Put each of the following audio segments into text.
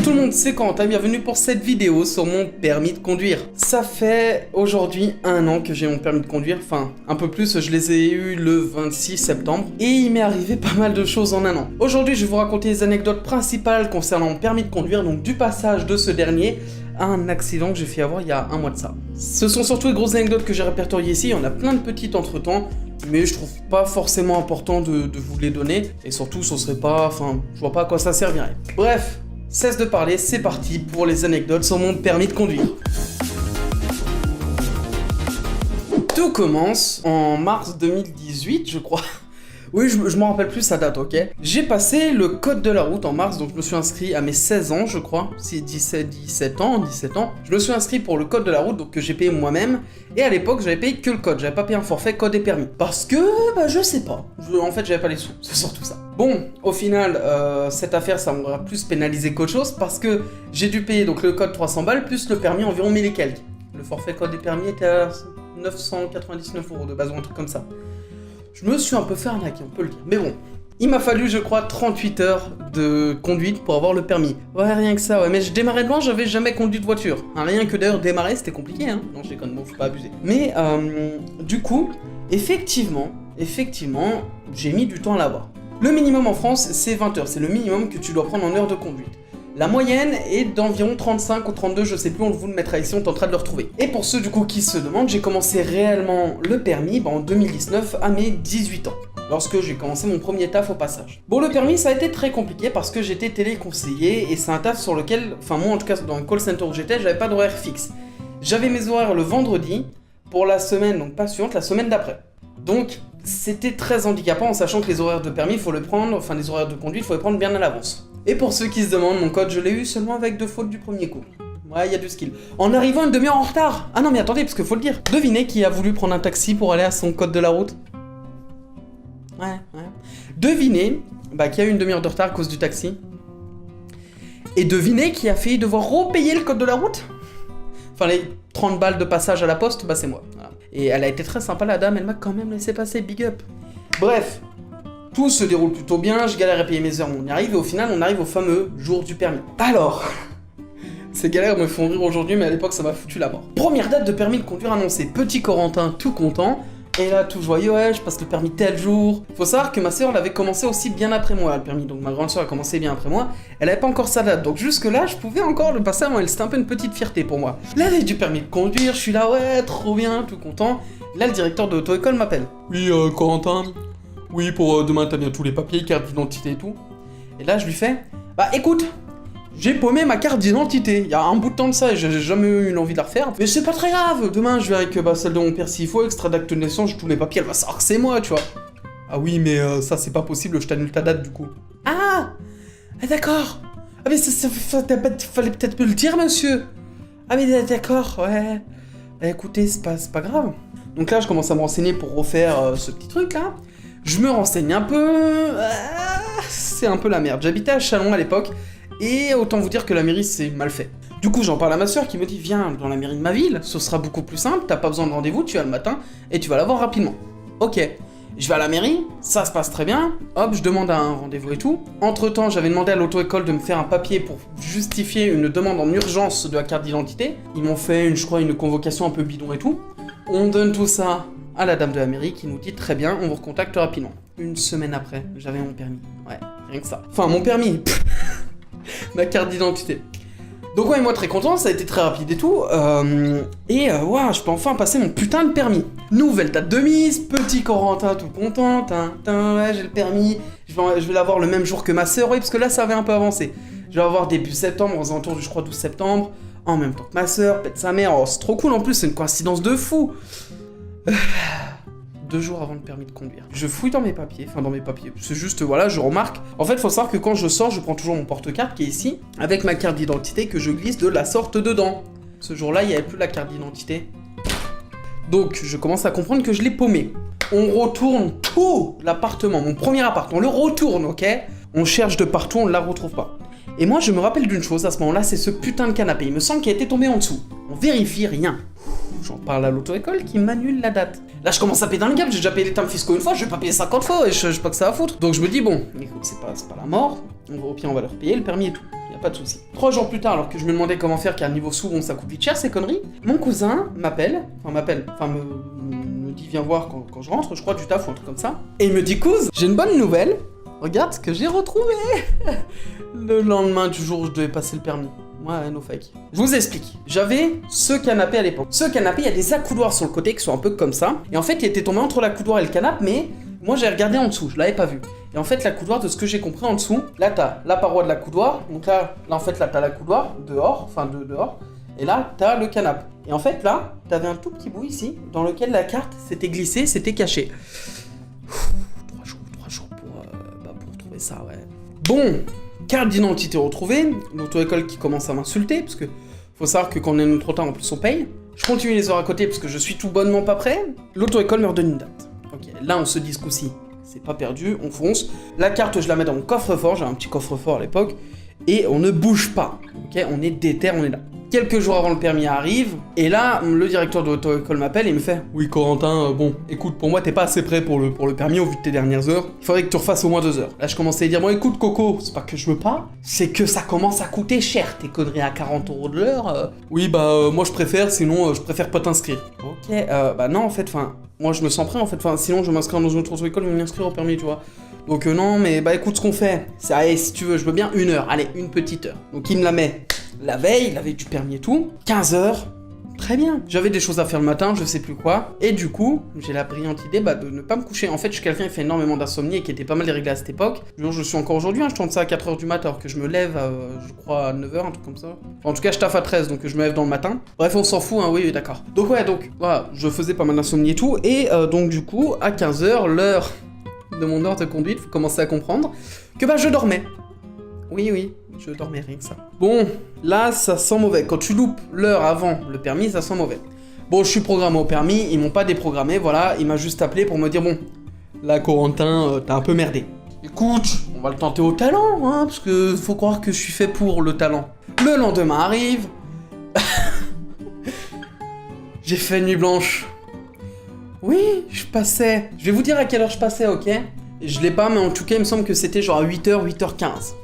tout le monde, c'est Quentin, bienvenue pour cette vidéo sur mon permis de conduire. Ça fait aujourd'hui 1 an que j'ai mon permis de conduire, enfin un peu plus, je les ai eus le 26 septembre et il m'est arrivé pas mal de choses en 1 an. Aujourd'hui je vais vous raconter les anecdotes principales concernant mon permis de conduire, donc du passage de ce dernier à un accident que j'ai fait avoir il y a 1 mois de ça. Ce sont surtout les grosses anecdotes que j'ai répertoriées ici, il y en a plein de petites entre temps, mais je trouve pas forcément important de vous les donner, et surtout ce serait pas, enfin je vois pas à quoi ça servirait. Bref, cesse de parler, c'est parti pour les anecdotes sur mon permis de conduire. Tout commence en mars 2018, je crois. Oui, je me rappelle plus sa date, ok. J'ai passé le code de la route en mars, donc je me suis inscrit à mes 16 ans, je crois. Si 17 ans. Je me suis inscrit pour le code de la route, donc que j'ai payé moi-même. Et à l'époque, j'avais payé que le code, j'avais pas payé un forfait code et permis. Parce que, bah je sais pas. En fait, j'avais pas les sous, c'est surtout ça. Bon, au final, cette affaire, ça m'aura plus pénalisé qu'autre chose, parce que j'ai dû payer donc le code 300 balles, plus le permis environ 1000 et quelques. Le forfait code et permis était à 999 € de base ou un truc comme ça. Je me suis un peu fait arnaquer, on peut le dire. Mais bon, il m'a fallu, je crois, 38 heures de conduite pour avoir le permis. Ouais, rien que ça, ouais. Mais je démarrais de loin, j'avais jamais conduit de voiture. Hein, rien que d'ailleurs démarrer, c'était compliqué, hein. Non, je déconne, bon, faut pas abuser. Mais, du coup, effectivement, j'ai mis du temps à l'avoir. Le minimum en France, c'est 20 heures. C'est le minimum que tu dois prendre en heure de conduite. La moyenne est d'environ 35 ou 32, je sais plus, on vous le mettra ici, on tentera de le retrouver. Et pour ceux du coup qui se demandent, j'ai commencé réellement le permis en 2019 à mes 18 ans, lorsque j'ai commencé mon premier taf au passage. Bon, le permis ça a été très compliqué parce que j'étais téléconseiller et c'est un taf sur lequel, enfin moi en tout cas dans le call center où j'étais, j'avais pas d'horaire fixe. J'avais mes horaires le vendredi pour la semaine, donc pas suivante, la semaine d'après. Donc c'était très handicapant en sachant que les horaires de permis, il faut les prendre, enfin les horaires de conduite, il faut les prendre bien à l'avance. Et pour ceux qui se demandent, mon code, je l'ai eu seulement avec 2 fautes du premier coup. Ouais, il y a du skill. En arrivant une demi-heure en retard. Ah non, mais attendez, parce qu'il faut le dire. Devinez qui a voulu prendre un taxi pour aller à son code de la route. Ouais. Devinez qui a eu une demi-heure de retard à cause du taxi. Et devinez qui a failli devoir repayer le code de la route. Enfin, les 30 balles de passage à la poste, c'est moi. Voilà. Et elle a été très sympa, la dame, elle m'a quand même laissé passer, big up. Bref. Tout se déroule plutôt bien, je galère à payer mes heures, mais on y arrive, et au final, on arrive au fameux jour du permis. Alors, ces galères me font rire aujourd'hui, mais à l'époque, ça m'a foutu la mort. Première date de permis de conduire annoncée, petit Corentin tout content, et là, tout joyeux, ouais, je passe le permis tel jour. Faut savoir que ma sœur l'avait commencé aussi bien après moi, le permis, donc ma grande sœur a commencé bien après moi, elle avait pas encore sa date, donc jusque-là, je pouvais encore le passer avant elle, c'était un peu une petite fierté pour moi. La veille du permis de conduire, je suis là, ouais, trop bien, tout content. Là, le directeur de l'auto-école m'appelle. Oui, Corentin. Oui, pour demain, t'as bien tous les papiers, carte d'identité et tout. Et là, je lui fais, écoute, j'ai paumé ma carte d'identité. Il y a un bout de temps de ça et j'ai jamais eu l'envie de la refaire. Mais c'est pas très grave. Demain, je vais avec celle de mon père s'il faut, extrait d'acte de naissance, j'ai tous mes papiers, elle va savoir que c'est moi, tu vois. Ah oui, mais ça, c'est pas possible, je t'annule ta date du coup. Ah d'accord. Ah, mais ça fallait peut-être me le dire, monsieur. Ah, mais d'accord, ouais. Écoutez, c'est pas grave. Donc là, je commence à me renseigner pour refaire ce petit truc là. Je me renseigne un peu, c'est un peu la merde. J'habitais à Chalon à l'époque, et autant vous dire que la mairie c'est mal fait. Du coup j'en parle à ma soeur qui me dit viens dans la mairie de ma ville, ce sera beaucoup plus simple, t'as pas besoin de rendez-vous, tu vas le matin, et tu vas l'avoir rapidement. Ok, je vais à la mairie, ça se passe très bien, hop, je demande un rendez-vous et tout. Entre temps j'avais demandé à l'auto-école de me faire un papier pour justifier une demande en urgence de la carte d'identité. Ils m'ont fait je crois une convocation un peu bidon et tout. On donne tout ça à la dame de la mairie qui nous dit très bien, on vous recontacte rapidement. 1 semaine après, j'avais mon permis. Ouais, rien que ça. Enfin, mon permis. Ma carte d'identité. Donc ouais, moi très content, ça a été très rapide et tout. Ouais, je peux enfin passer mon putain de permis. Nouvelle date de mise, petit Corentin tout content. Ouais, j'ai le permis. Je vais l'avoir le même jour que ma sœur, oui, parce que là, ça avait un peu avancé. Je vais avoir début septembre, aux alentours du, je crois, 12 septembre. En même temps que ma sœur, pète sa mère. Oh, c'est trop cool en plus, c'est une coïncidence de fou. 2 jours avant le permis de conduire. Je fouille dans mes papiers, c'est juste, voilà, je remarque. En fait, faut savoir que quand je sors, je prends toujours mon porte-carte qui est ici, avec ma carte d'identité que je glisse de la sorte dedans. Ce jour-là, il n'y avait plus la carte d'identité. Donc, je commence à comprendre que je l'ai paumé. On retourne tout l'appartement, mon premier appart, on le retourne, ok? On cherche de partout, on ne la retrouve pas. Et moi, je me rappelle d'une chose à ce moment-là, c'est ce putain de canapé. Il me semble qu'il a été tombé en dessous. On vérifie, rien. J'en parle à l'auto-école qui m'annule la date. Là, je commence à payer dans le gap, j'ai déjà payé les termes fiscaux une fois, je vais pas payer 50 fois et je sais pas que ça va foutre. Donc je me dis, bon, écoute, c'est pas la mort, au pire on va leur payer le permis et tout. Y a a pas de souci. 3 jours plus tard, alors que je me demandais comment faire, car niveau sous, bon, ça coûte vite cher ces conneries, mon cousin me dit viens voir quand je rentre, je crois du taf ou un truc comme ça, et il me dit cousin, j'ai une bonne nouvelle, regarde ce que j'ai retrouvé. Le lendemain du jour où je devais passer le permis. Ouais, no fake. Je vous explique. J'avais ce canapé à l'époque. Ce canapé, il y a des accoudoirs sur le côté qui sont un peu comme ça. Et en fait, il était tombé entre l'accoudoir et le canapé, mais moi j'ai regardé en dessous, je l'avais pas vu. Et en fait, l'accoudoir, de ce que j'ai compris en dessous, là t'as la paroi de l'accoudoir. Donc là en fait, là t'as l'accoudoir dehors, dehors. Et là, t'as le canapé. Et en fait, là, t'avais un tout petit bout ici, dans lequel la carte s'était glissée, s'était cachée. 3 jours pour trouver ça, ouais. Bon, carte d'identité retrouvée, l'auto-école qui commence à m'insulter, parce que faut savoir que quand on est trop tard, en plus on paye. Je continue les heures à côté, parce que je suis tout bonnement pas prêt. L'auto-école me redonne une date. Ok, là on se dit ce coup-ci, c'est pas perdu, on fonce. La carte, je la mets dans mon coffre-fort, j'ai un petit coffre-fort à l'époque, et on ne bouge pas. Ok, on est déter, on est là. Quelques jours avant le permis arrive, et là, le directeur de l'auto-école m'appelle et me fait « Oui, Corentin, bon, écoute, pour moi, t'es pas assez prêt pour le permis au vu de tes dernières heures. Il faudrait que tu refasses au moins 2 heures. » Là, je commençais à dire « Bon, écoute, Coco, c'est pas que je veux pas, c'est que ça commence à coûter cher, tes conneries à 40 € de l'heure. Oui, moi, je préfère, sinon, je préfère pas t'inscrire. » Ok, non, en fait, moi, je me sens prêt, en fait, sinon, je vais m'inscrire dans une autre auto-école, je vais m'inscrire au permis, tu vois. Donc non, mais écoute ce qu'on fait. C'est, allez, si tu veux, je veux bien 1 heure, allez, une petite heure. Donc il me la met la veille, la veille du permis et tout, 15 heures, très bien. J'avais des choses à faire le matin, je sais plus quoi, et du coup, j'ai la brillante idée de ne pas me coucher. En fait, je suis quelqu'un qui fait énormément d'insomnie et qui était pas mal déréglé à cette époque. Je suis encore aujourd'hui, je tourne ça à 4 h du matin, alors que je me lève à, je crois, à 9 h, un truc comme ça. Enfin, en tout cas, je taffe à 13, donc je me lève dans le matin. Bref, on s'en fout, hein, oui, d'accord. Donc voilà, je faisais pas mal d'insomnie et tout, et donc du coup, à 15 h, l'heure de mon heure de conduite, vous commencez à comprendre que je dormais. Oui, je dormais, rien que ça. Bon, là, ça sent mauvais. Quand tu loupes l'heure avant le permis, ça sent mauvais. Bon, je suis programmé au permis, ils m'ont pas déprogrammé, voilà, il m'a juste appelé pour me dire, bon, là, Corentin, t'as un peu merdé. Écoute, on va le tenter au talent, hein, parce que faut croire que je suis fait pour le talent. Le lendemain arrive, j'ai fait nuit blanche. Oui, je passais. Je vais vous dire à quelle heure je passais, ok? Je l'ai pas, mais en tout cas, il me semble que c'était genre à 8 h, 8 h 15.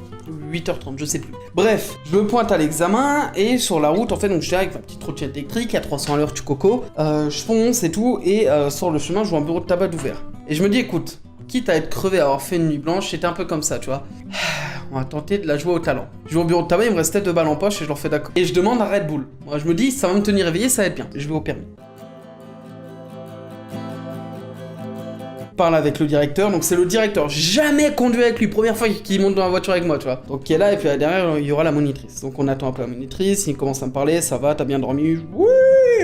8 h 30, je sais plus. Bref, je me pointe à l'examen, et sur la route, en fait, donc je suis avec ma petite trottinette électrique, à 300 à l'heure, tu coco. Je fonce et tout, et sur le chemin, je vois un bureau de tabac ouvert. Et je me dis, écoute, quitte à être crevé, à avoir fait une nuit blanche, c'était un peu comme ça, tu vois. On va tenter de la jouer au talent. Je vais au bureau de tabac, il me restait 2 balles en poche, et je leur fais d'accord. Et je demande un Red Bull. Moi, je me dis, ça va me tenir éveillé, ça va être bien. Je vais au permis. Parle avec le directeur, donc c'est le directeur, jamais conduit avec lui, première fois qu'il monte dans la voiture avec moi, tu vois. Donc qui est là, et puis derrière, il y aura la monitrice. Donc on attend un peu la monitrice, il commence à me parler, ça va, t'as bien dormi? Oui,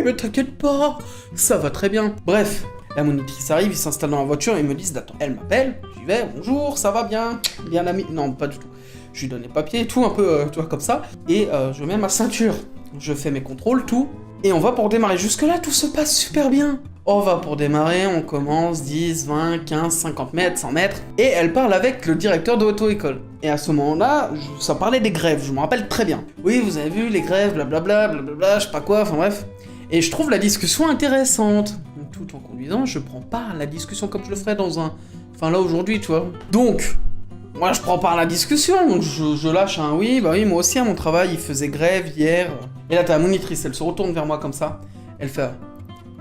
mais t'inquiète pas, ça va très bien. Bref, la monitrice arrive, il s'installe dans la voiture, et ils me disent d'attendre. Elle m'appelle, j'y vais, bonjour, ça va bien? Bien l'ami? Non, pas du tout. Je lui donne les papiers, tout un peu, tu vois, comme ça, et je mets ma ceinture. Je fais mes contrôles, tout, et on va pour démarrer. Jusque-là, tout se passe super bien. On va pour démarrer, on commence 10, 20, 15, 50 mètres, 100 mètres, et elle parle avec le directeur de l'auto-école. Et à ce moment-là, ça parlait des grèves, je me rappelle très bien. Oui, vous avez vu, les grèves, blablabla, blablabla, je sais pas quoi, enfin bref. Et je trouve la discussion intéressante. Tout en conduisant, je prends part à la discussion comme je le ferais dans un... Enfin là, aujourd'hui, tu vois. Donc, moi, je prends part à la discussion, donc je lâche un oui, bah oui, moi aussi, à mon travail, il faisait grève hier. Et là, t'as la monitrice, elle se retourne vers moi comme ça, elle fait...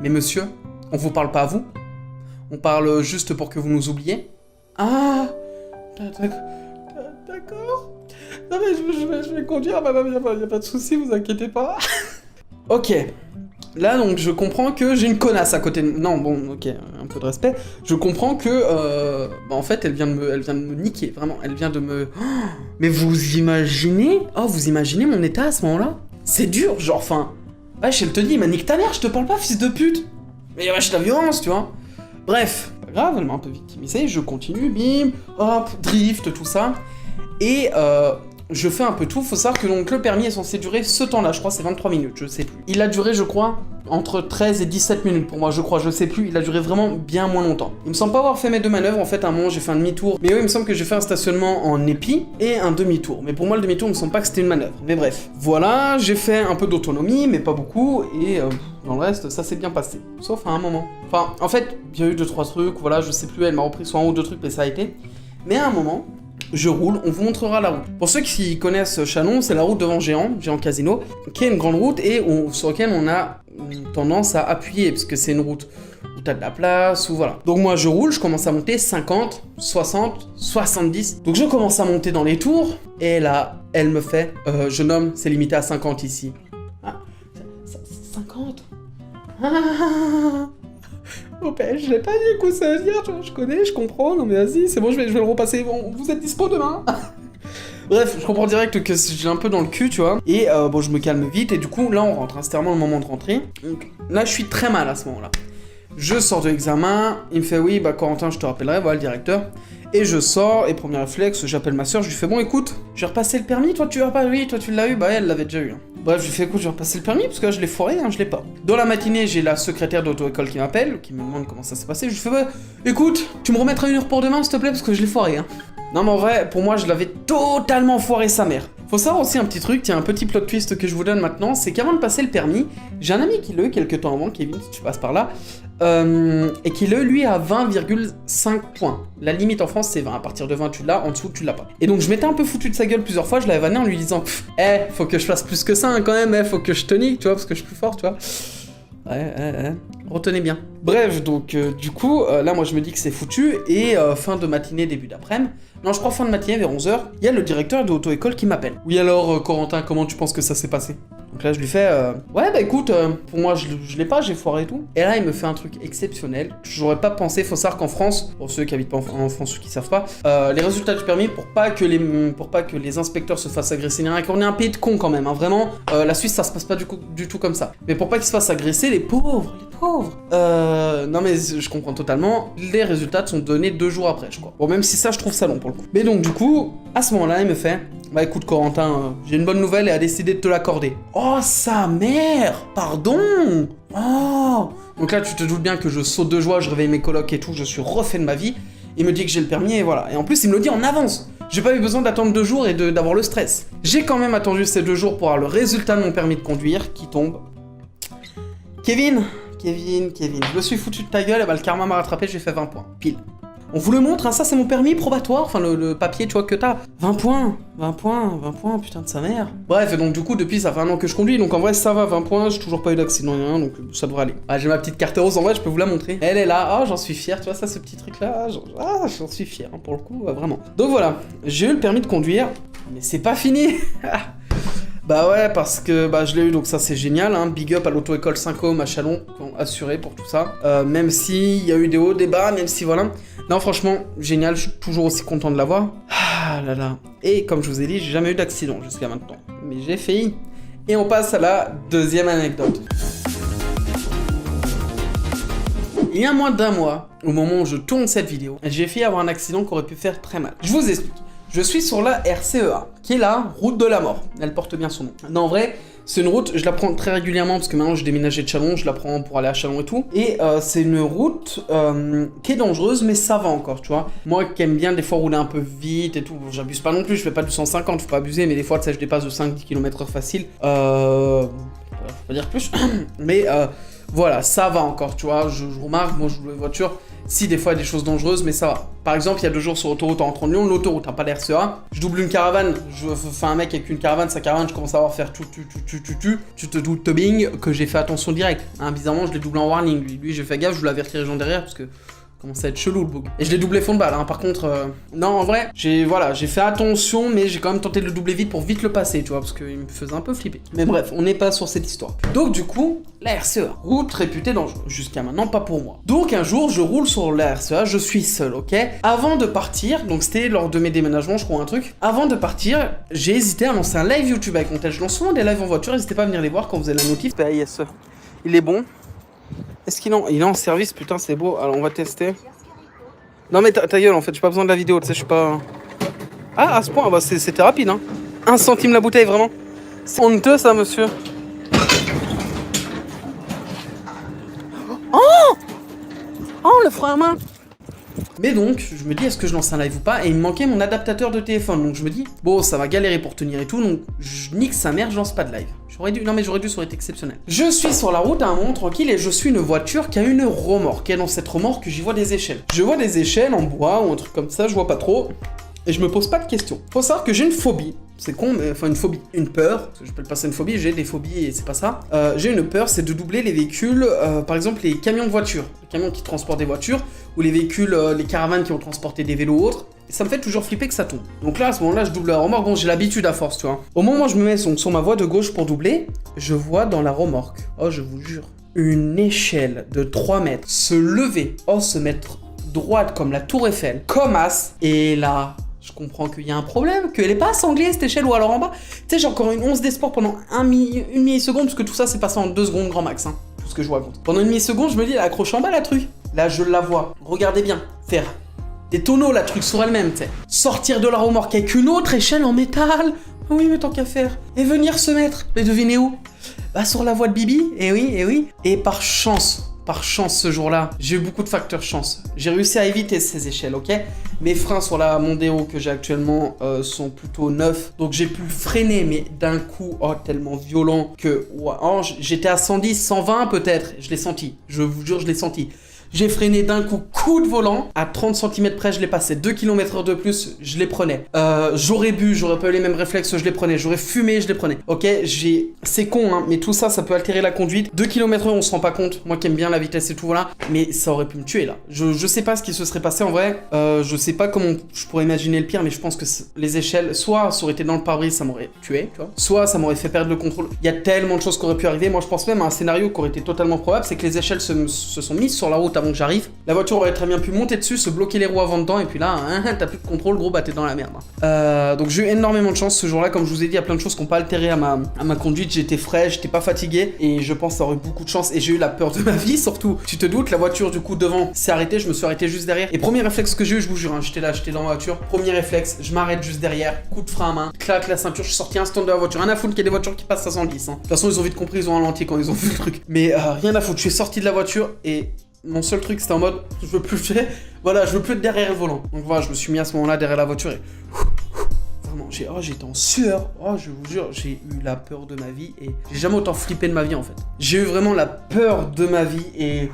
Mais monsieur, on vous parle pas à vous? On parle juste pour que vous nous oubliez? Ah, d'accord. Non mais je vais conduire, madame, y a pas de souci, vous inquiétez pas. Ok. Là, donc, je comprends que j'ai une connasse à côté de... Non, bon, ok, un peu de respect. Je comprends que, en fait, elle vient de me niquer, vraiment. Elle vient de me... Oh, mais vous imaginez? Oh, vous imaginez mon état à ce moment-là? C'est dur, genre, enfin... Wesh, elle te dit, mais nique ta mère, je te parle pas, fils de pute. Mais wesh, la violence, tu vois. Bref, pas grave, elle m'a un peu victimisé, je continue, bim, hop, drift, tout ça. Et, je fais un peu tout, faut savoir que donc le permis est censé durer ce temps-là, je crois c'est 23 minutes, je sais plus. Il a duré, je crois, entre 13 et 17 minutes pour moi, je crois, je sais plus, il a duré vraiment bien moins longtemps. Il me semble pas avoir fait mes 2 manœuvres, en fait à un moment j'ai fait un demi-tour, mais oui il me semble que j'ai fait un stationnement en épi et un demi-tour. Mais pour moi le demi-tour il me semble pas que c'était une manœuvre, mais bref. Voilà, j'ai fait un peu d'autonomie, mais pas beaucoup, et dans le reste ça s'est bien passé. Sauf à un moment. Enfin, en fait, il y a eu 2-3 trucs, voilà, je sais plus, elle m'a repris soit un ou 2 trucs, mais ça a été. Mais à un moment, je roule, on vous montrera la route. Pour ceux qui connaissent Chalon, c'est la route devant Géant Casino, qui est une grande route et sur laquelle on a tendance à appuyer, parce que c'est une route où t'as de la place, ou voilà. Donc moi je roule, je commence à monter 50, 60, 70. Donc je commence à monter dans les tours, et là, elle me fait, jeune homme, c'est limité à 50 ici. Ah, 50 Oh ben, je l'ai pas dit, quoi ça veut dire, tu vois, je connais, je comprends, non mais vas-y, c'est bon, je vais le repasser, bon, vous êtes dispo demain? Bref, je comprends direct que j'ai un peu dans le cul, tu vois, et bon, je me calme vite, et du coup, là, on rentre, hein, c'était vraiment le moment de rentrer, donc là, je suis très mal à ce moment-là. Je sors de l'examen, il me fait, oui, bah Corentin, je te rappellerai, voilà le directeur, et je sors, et premier réflexe, j'appelle ma soeur, je lui fais, bon, écoute, je vais repasser le permis, toi, tu l'as pas, oui, toi, tu l'as eu, bah elle l'avait déjà eu, hein. Bref, je lui fais, écoute, je vais repasser le permis, parce que là, je l'ai foiré, hein, je l'ai pas. Dans la matinée, j'ai la secrétaire d'auto-école qui m'appelle, qui me demande comment ça s'est passé, je lui fais, bah, écoute, tu me remettras 1 heure pour demain, s'il te plaît, parce que je l'ai foiré, hein. Non, mais en vrai, pour moi, je l'avais totalement foiré sa mère. Faut savoir aussi un petit truc, tiens, un petit plot twist que je vous donne maintenant, c'est qu'avant de passer le permis, j'ai un ami qui l'a eu quelques temps avant, Kevin, si tu passes par là, et qui l'a eu, lui, à 20,5 points. La limite en France, c'est 20. À partir de 20, tu l'as, en dessous, tu l'as pas. Et donc, je m'étais un peu foutu de sa gueule plusieurs fois, je l'avais vanné en lui disant, faut que je fasse plus que ça, hein, quand même, faut que je te nique, tu vois, parce que je suis plus fort, tu vois. Ouais. Retenez bien. Bref, donc, du coup, là, moi, je me dis que c'est foutu, et fin de matinée, début d'après-midi, non, je crois fin de matinée, vers 11h, il y a le directeur de l'auto-école qui m'appelle. Oui, alors, Corentin, comment tu penses que ça s'est passé? Donc là, je lui fais, ouais, bah écoute, pour moi, je l'ai pas, j'ai foiré et tout. Et là, il me fait un truc exceptionnel. J'aurais pas pensé, faut savoir qu'en France, pour ceux qui habitent pas en France ou qui savent pas, les résultats du permis, pour pas que les inspecteurs se fassent agresser, on est un pays de cons quand même, hein, vraiment. La Suisse, ça se passe pas du tout comme ça. Mais pour pas qu'ils se fassent agresser, les pauvres. Non mais je comprends totalement, les résultats sont donnés 2 jours après, je crois. Bon, même si ça, je trouve ça long pour le coup. Mais donc, du coup, à ce moment-là, il me fait, bah écoute Corentin, j'ai une bonne nouvelle et a décidé de te l'accorder. Oh sa mère, pardon. Oh. Donc là tu te doutes bien que je saute de joie, je réveille mes colocs et tout, je suis refait de ma vie. Il me dit que j'ai le permis et voilà. Et en plus il me le dit en avance. J'ai pas eu besoin d'attendre 2 jours et d'avoir le stress. J'ai quand même attendu ces 2 jours pour avoir le résultat de mon permis de conduire qui tombe. Kevin, je me suis foutu de ta gueule, et bah le karma m'a rattrapé, j'ai fait 20 points. Pile. On vous le montre, hein, ça c'est mon permis probatoire, enfin le papier tu vois que t'as. 20 points, putain de sa mère. Bref, et donc du coup depuis ça fait 1 an que je conduis, donc en vrai ça va, 20 points, j'ai toujours pas eu d'accident rien, donc ça devrait aller. Ah, j'ai ma petite carte rose, en vrai je peux vous la montrer. Elle est là, ah j'en suis fier, tu vois ça ce petit truc là, j'en suis fier, hein, pour le coup, vraiment. Donc voilà, j'ai eu le permis de conduire, mais c'est pas fini. Bah ouais, parce que bah, je l'ai eu, donc ça c'est génial, hein. Big up à l'auto-école 5 hommes à Chalon, qui ont assuré pour tout ça. Même s'il y a eu des hauts, des bas, même si voilà. Non, franchement, génial, je suis toujours aussi content de l'avoir. Ah là là. Et comme je vous ai dit, j'ai jamais eu d'accident jusqu'à maintenant. Mais j'ai failli. Et on passe à la deuxième anecdote. Il y a moins d'1 mois, au moment où je tourne cette vidéo, j'ai failli avoir un accident qui aurait pu faire très mal. Je vous explique. Je suis sur la RCEA, qui est la route de la mort. Elle porte bien son nom. Non, en vrai, c'est une route, je la prends très régulièrement parce que maintenant j'ai déménagé de Chalon, je la prends pour aller à Chalon et tout. Et c'est une route qui est dangereuse, mais ça va encore, tu vois. Moi qui aime bien des fois rouler un peu vite et tout, bon, j'abuse pas non plus, je fais pas du 150, faut pas abuser, mais des fois, tu sais, je dépasse de 5-10 km/h facile. Faut pas dire plus, mais voilà, ça va encore, tu vois. Je remarque, moi je roule les voitures. Si, des fois, il y a des choses dangereuses, mais ça va. Par exemple, il y a 2 jours sur l'autoroute en rentrant de Lyon, l'autoroute, hein, pas la RCEA. Je double une caravane, je fais un mec avec une caravane, sa caravane, je commence à avoir faire tu te doutes, bing, que j'ai fait attention direct. Hein, bizarrement, je l'ai doublé en warning. Lui, j'ai fait gaffe, je voulais avertir les gens derrière, parce que commence à être chelou le bug. Et je l'ai doublé fond de balle, hein. Par contre, non, en vrai, j'ai fait attention, mais j'ai quand même tenté de le doubler vite pour vite le passer, tu vois, parce qu'il me faisait un peu flipper. Mais bref, on n'est pas sur cette histoire. Donc du coup, la RCEA, route réputée dangereuse. Jusqu'à maintenant, pas pour moi. Donc un jour, je roule sur la RCEA, je suis seul, ok? Avant de partir, donc c'était lors de mes déménagements, je crois un truc. Avant de partir, j'ai hésité à lancer un live YouTube avec mon tel. Je lance souvent des lives en voiture, n'hésitez pas à venir les voir quand vous avez la notif. Bah yes, il est bon. Est-ce qu'il est en service? Putain, c'est beau. Alors, on va tester. Non, mais ta gueule, en fait, j'ai pas besoin de la vidéo, tu sais, je suis pas... Ah, à ce point, bah, c'était rapide, hein. 1 centime la bouteille, vraiment. C'est honteux, ça, monsieur. Oh, le frein à main. Mais donc, je me dis, est-ce que je lance un live ou pas? Et il me manquait mon adaptateur de téléphone. Donc je me dis, bon, ça va galérer pour tenir et tout. Donc je nique sa mère, je lance pas de live. J'aurais dû, ça aurait été exceptionnel. Je suis sur la route à un moment tranquille et je suis une voiture qui a une remorque. Et dans cette remorque, j'y vois des échelles. Je vois des échelles en bois ou un truc comme ça, je vois pas trop. et je me pose pas de questions. Faut savoir que j'ai une phobie. C'est con, mais enfin une phobie, une peur, parce que je peux le passer une phobie, j'ai des phobies et c'est pas ça. J'ai une peur, c'est de doubler les véhicules, par exemple les camions de voitures, les camions qui transportent des voitures, ou les véhicules, les caravanes qui vont transporter des vélos ou autres. Et ça me fait toujours flipper que ça tombe. Donc là, à ce moment-là, je double la remorque. Bon, j'ai l'habitude à force, tu vois. Au moment où je me mets sur ma voie de gauche pour doubler, je vois dans la remorque, oh je vous jure, une échelle de 3 mètres se lever, oh se mettre droite comme la tour Eiffel, comme as, et là... Je comprends qu'il y a un problème, qu'elle est pas sanglée cette échelle ou alors en bas. Tu sais, j'ai encore une once d'espoir pendant une milliseconde, parce que tout ça s'est passé en 2 secondes grand max, hein, tout ce que je vous raconte. Pendant une milliseconde, je me dis, elle accroche en bas la truc. Là, je la vois. Regardez bien. Faire des tonneaux, la truc sur elle-même, tu sais. Sortir de la remorque avec une autre échelle en métal. Oui, mais tant qu'à faire. Et venir se mettre. Mais devinez où? Bah, sur la voie de Bibi. Eh oui, eh oui. Et par chance ce jour-là, j'ai eu beaucoup de facteurs chance. J'ai réussi à éviter ces échelles, ok? Mes freins sur la Mondeo que j'ai actuellement sont plutôt neufs, donc j'ai pu freiner, mais d'un coup, oh, tellement violent que oh, j'étais à 110, 120 peut-être, je l'ai senti, je vous jure, je l'ai senti. J'ai freiné d'un coup de volant, à 30 cm près, je l'ai passé, 2 km/h de plus, je les prenais. J'aurais bu, j'aurais pas eu les mêmes réflexes, je les prenais. J'aurais fumé, je les prenais. Ok, c'est con, hein, mais tout ça, ça peut altérer la conduite. 2 km/h, on se rend pas compte. Moi qui aime bien la vitesse et tout, voilà. Mais ça aurait pu me tuer, là. Je sais pas ce qui se serait passé, en vrai. Je sais pas comment je pourrais imaginer le pire, mais je pense que les échelles, soit ça aurait été dans le pare-brise, ça m'aurait tué, tu vois. Soit ça m'aurait fait perdre le contrôle. Il y a tellement de choses qui auraient pu arriver. Moi, je pense même à un scénario qui aurait été totalement probable, c'est que les échelles se sont mises sur la route avant que j'arrive. La voiture aurait très bien pu monter dessus, se bloquer les roues avant dedans, et puis là, hein, t'as plus de contrôle, gros, bah t'es dans la merde. Donc j'ai eu énormément de chance ce jour-là, comme je vous ai dit, il y a plein de choses qui n'ont pas altéré à ma conduite, j'étais frais, j'étais pas fatigué, et je pense avoir eu beaucoup de chance, et j'ai eu la peur de ma vie, surtout. Tu te doutes, la voiture du coup devant s'est arrêtée, je me suis arrêté juste derrière, et premier réflexe que j'ai eu, je vous jure, hein, j'étais dans ma voiture, premier réflexe, je m'arrête juste derrière, coup de frein à main, claque la ceinture, je suis sorti instant de la voiture, rien à foutre qu'il y ait des voitures qui passent à 110, hein. De toute façon, ils ont vite compris, ils ont ralenti quand ils ont vu le truc, mais rien à foutre, je suis sorti de la voiture, et... Mon seul truc c'était en mode je veux plus être derrière le volant. Donc voilà, je me suis mis à ce moment-là derrière la voiture et vraiment j'étais en sueur. Oh, je vous jure, j'ai eu la peur de ma vie et j'ai jamais autant flippé de ma vie en fait. J'ai eu vraiment la peur de ma vie et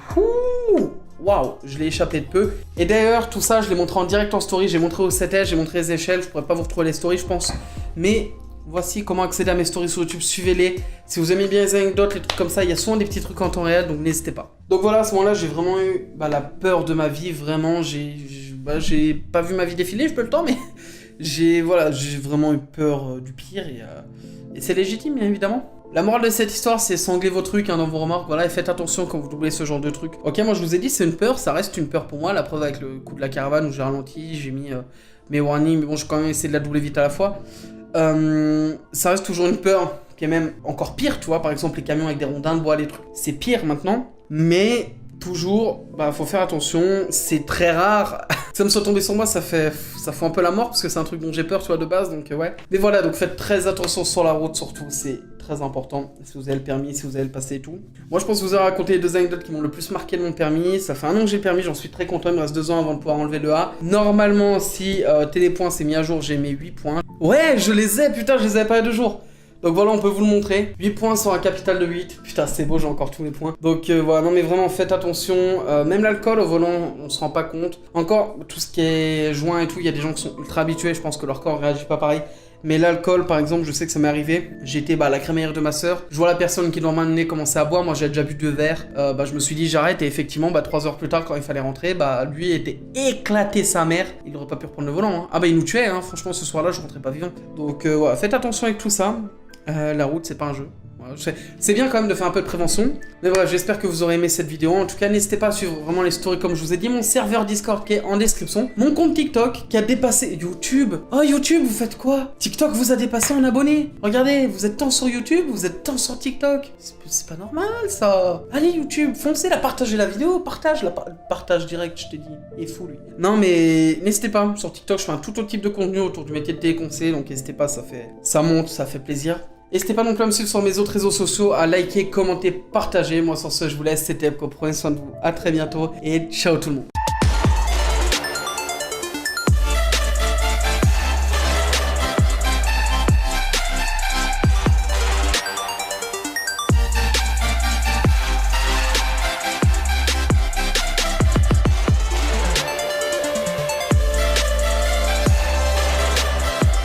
waouh, je l'ai échappé de peu. Et d'ailleurs, tout ça, je l'ai montré en direct en story, j'ai montré au 7S, j'ai montré les échelles, je pourrais pas vous retrouver les stories, je pense. Mais voici comment accéder à mes stories sur YouTube, suivez-les. Si vous aimez bien les anecdotes, les trucs comme ça, il y a souvent des petits trucs en temps réel, donc n'hésitez pas. Donc voilà, à ce moment-là, j'ai vraiment eu la peur de ma vie, vraiment, j'ai pas vu ma vie défiler, je peux le temps, mais j'ai vraiment eu peur du pire, et c'est légitime, bien évidemment. La morale de cette histoire, c'est sangler vos trucs dans vos remorques, voilà, et faites attention quand vous doublez ce genre de trucs. Ok, moi je vous ai dit, c'est une peur, ça reste une peur pour moi, la preuve avec le coup de la caravane où j'ai ralenti, j'ai mis mes warnings, mais bon, j'ai quand même essayé de la doubler vite à la fois. Ça reste toujours une peur qui est même encore pire, tu vois, par exemple les camions avec des rondins de bois, les trucs, c'est pire maintenant, mais toujours, faut faire attention, c'est très rare. Ça me soit tombé sur moi, ça fout un peu la mort, parce que c'est un truc dont j'ai peur, tu vois, de base, donc ouais. Mais voilà, donc faites très attention sur la route, surtout, c'est très important, si vous avez le permis, si vous avez le passé et tout. Moi, je pense que vous aurez raconté les 2 anecdotes qui m'ont le plus marqué de mon permis. Ça fait 1 an que j'ai le permis, j'en suis très content, il me reste 2 ans avant de pouvoir enlever le A. Normalement, si Télépoint s'est mis à jour, j'ai mes 8 points. Ouais, je les ai, putain, je les avais pas il y a 2 jours. Donc voilà, on peut vous le montrer. 8 points sur un capital de 8. Putain, c'est beau, j'ai encore tous mes points. Donc voilà, non mais vraiment, faites attention. Même l'alcool au volant, on se rend pas compte. Encore, tout ce qui est joint et tout, il y a des gens qui sont ultra habitués. Je pense que leur corps réagit pas pareil. Mais l'alcool, par exemple, je sais que ça m'est arrivé. J'étais à la crémaillère de ma sœur. Je vois la personne qui, devant m'amener, commencer à boire. Moi, j'ai déjà bu 2 verres. Je me suis dit, j'arrête. Et effectivement, 3 heures plus tard, quand il fallait rentrer, lui était éclaté sa mère. Il aurait pas pu reprendre le volant. Hein. Ah il nous tuait. Hein. Franchement, ce soir-là, je rentrais pas vivant. Donc voilà, faites attention avec tout ça. La route, c'est pas un jeu. C'est bien quand même de faire un peu de prévention. Mais bref, j'espère que vous aurez aimé cette vidéo. En tout cas, n'hésitez pas à suivre vraiment les stories comme je vous ai dit. Mon serveur Discord qui est en description. Mon compte TikTok qui a dépassé YouTube. Oh, YouTube, vous faites quoi? TikTok vous a dépassé en abonnés. Regardez, vous êtes tant sur YouTube, vous êtes tant sur TikTok. C'est pas normal, ça. Allez, YouTube, foncez la partagez la vidéo. Partage direct, je t'ai dit. Il est fou, lui. Non, mais n'hésitez pas. Sur TikTok, je fais un tout autre type de contenu autour du métier de téléconseiller. Donc n'hésitez pas, ça monte, ça fait plaisir. N'hésitez pas non plus à me suivre sur mes autres réseaux sociaux, à liker, commenter, partager. Moi sur ce, je vous laisse, c'était Epco, prenez soin de vous, à très bientôt et ciao tout le monde.